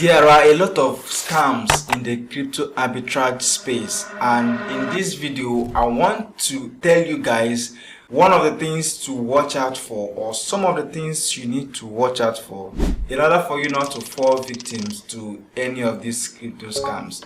There are a lot of scams in the crypto arbitrage space, and in this video I want to tell you guys one of the things to watch out for, or some of the things you need to watch out for in order for you not to fall victims to any of these crypto scams.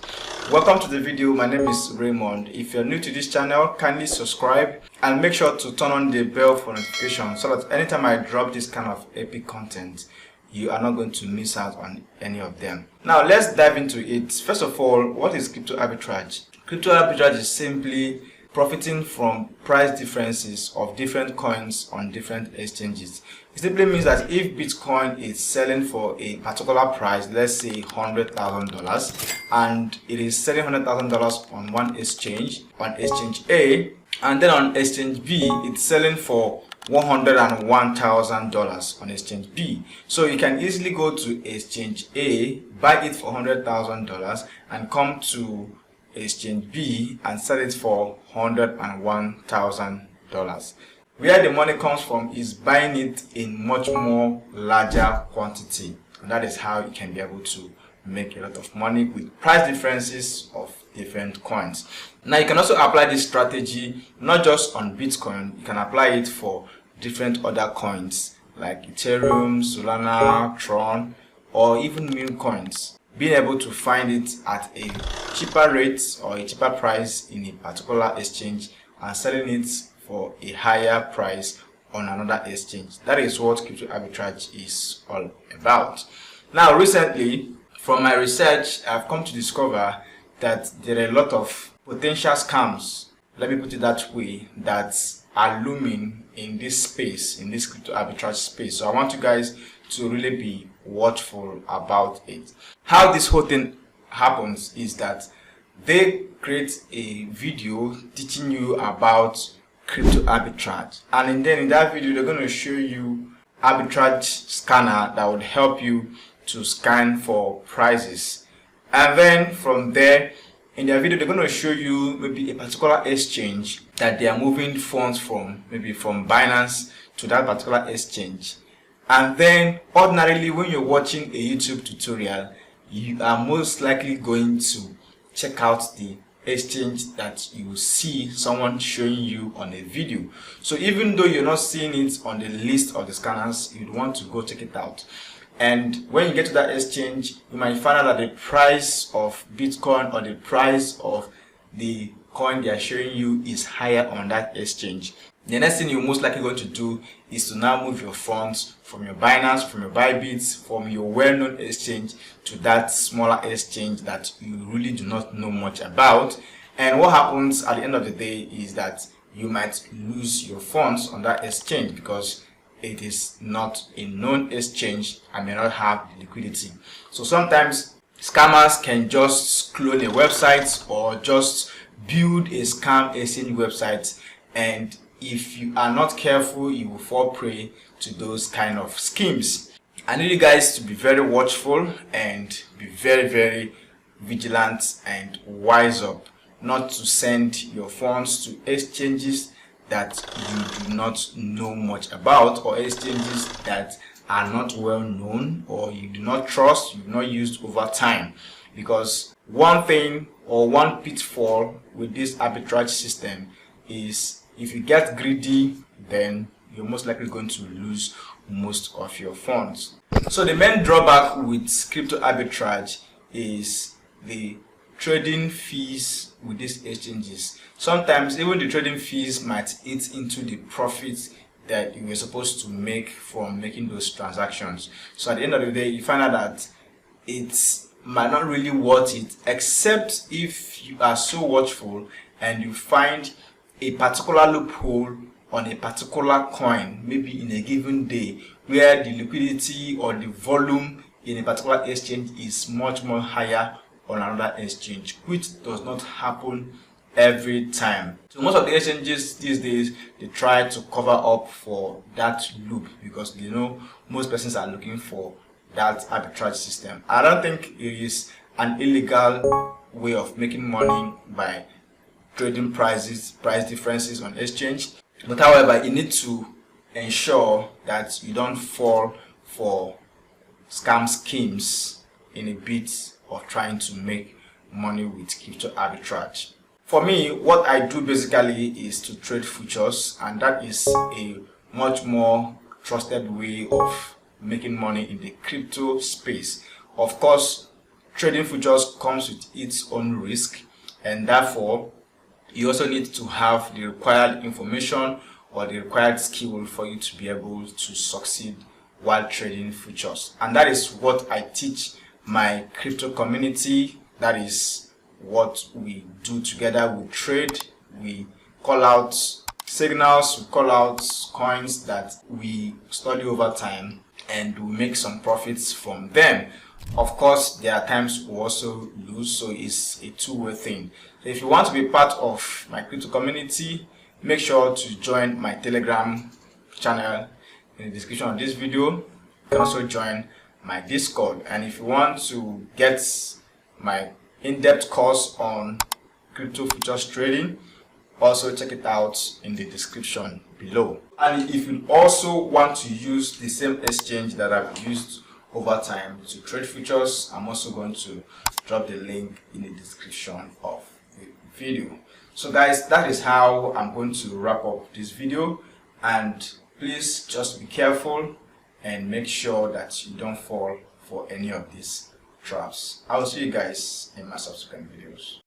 Welcome to the video. My name is Raymond. If you're new to this channel, kindly subscribe and make sure to turn on the bell for notifications so that anytime I drop this kind of epic content, you are not going to miss out on any of them. Now let's dive into it. First of all, what is crypto arbitrage? Crypto arbitrage is simply profiting from price differences of different coins on different exchanges. It simply means that if Bitcoin is selling for a particular price, let's say $100,000, and it is selling $100,000 on one exchange, on exchange A, and then on exchange B, it's selling for $101,000 on exchange B. So you can easily go to exchange A, buy it for $100,000, and come to exchange B and sell it for $101,000. Where the money comes from is buying it in much more larger quantity, and that is how you can be able to make a lot of money with price differences of different coins. Now you can also apply this strategy not just on Bitcoin, you can apply it for different other coins like Ethereum, Solana, Tron, or even meme coins. Being able to find it at a cheaper rate or a cheaper price in a particular exchange and selling it for a higher price on another exchange. That is what crypto arbitrage is all about. Now recently, from my research, I've come to discover that there are a lot of potential scams, let me put it that way, that are looming in this space, in this crypto arbitrage space. So I want you guys to really be watchful about it. How this whole thing happens is that they create a video teaching you about crypto arbitrage, and then in that video they're going to show you arbitrage scanner that would help you to scan for prices, and then from there in their video they're going to show you maybe a particular exchange that they are moving funds from, maybe from Binance to that particular exchange. And then ordinarily when you're watching a YouTube tutorial, you are most likely going to check out the exchange that you see someone showing you on a video. So even though you're not seeing it on the list of the scanners, you'd want to go check it out. And when you get to that exchange, you might find out that the price of Bitcoin or the price of the coin they are showing you is higher on that exchange. The next thing you're most likely going to do is to now move your funds from your Binance, from your Bybit, from your well-known exchange to that smaller exchange that you really do not know much about. And what happens at the end of the day is that you might lose your funds on that exchange because it is not a known exchange and may not have the liquidity. So sometimes scammers can just clone a website or just build a scam exchange website, and if you are not careful, you will fall prey to those kind of schemes. I need you guys to be very watchful and be very vigilant and wise up not to send your funds to exchanges that you do not know much about, or exchanges that are not well known or you do not trust, you've not used over time. Because one thing or one pitfall with this arbitrage system is if you get greedy, then you're most likely going to lose most of your funds. So the main drawback with crypto arbitrage is the trading fees with these exchanges. Sometimes even the trading fees might eat into the profits that you were supposed to make from making those transactions. So at the end of the day, you find out that it might not really worth it, except if you are so watchful and you find a particular loophole on a particular coin, maybe in a given day, where the liquidity or the volume in a particular exchange is much more higher on another exchange, which does not happen every time. So most of the exchanges these days, they try to cover up for that loop because they know most persons are looking for that arbitrage system. I don't think it is an illegal way of making money by trading price differences on exchange, but however you need to ensure that you don't fall for scam schemes in a bit of trying to make money with crypto arbitrage. For me, what I do basically is to trade futures, and that is a much more trusted way of making money in the crypto space. Of course, trading futures comes with its own risk, and therefore you also need to have the required information or the required skill for you to be able to succeed while trading futures. And that is what I teach my crypto community. That is what we do together. We trade, we call out signals, we call out coins that we study over time, and we make some profits from them. Of course, there are times we also lose, so it's a two-way thing. So if you want to be part of my crypto community, make sure to join my Telegram channel in the description of this video. You can also join my Discord, and if you want to get my in-depth course on crypto futures trading, also check it out in the description below. And if you also want to use the same exchange that I've used over time to trade futures, I'm also going to drop the link in the description of the video. So guys, that is how I'm going to wrap up this video, and please just be careful and make sure that you don't fall for any of these traps. I'll see you guys in my subsequent videos.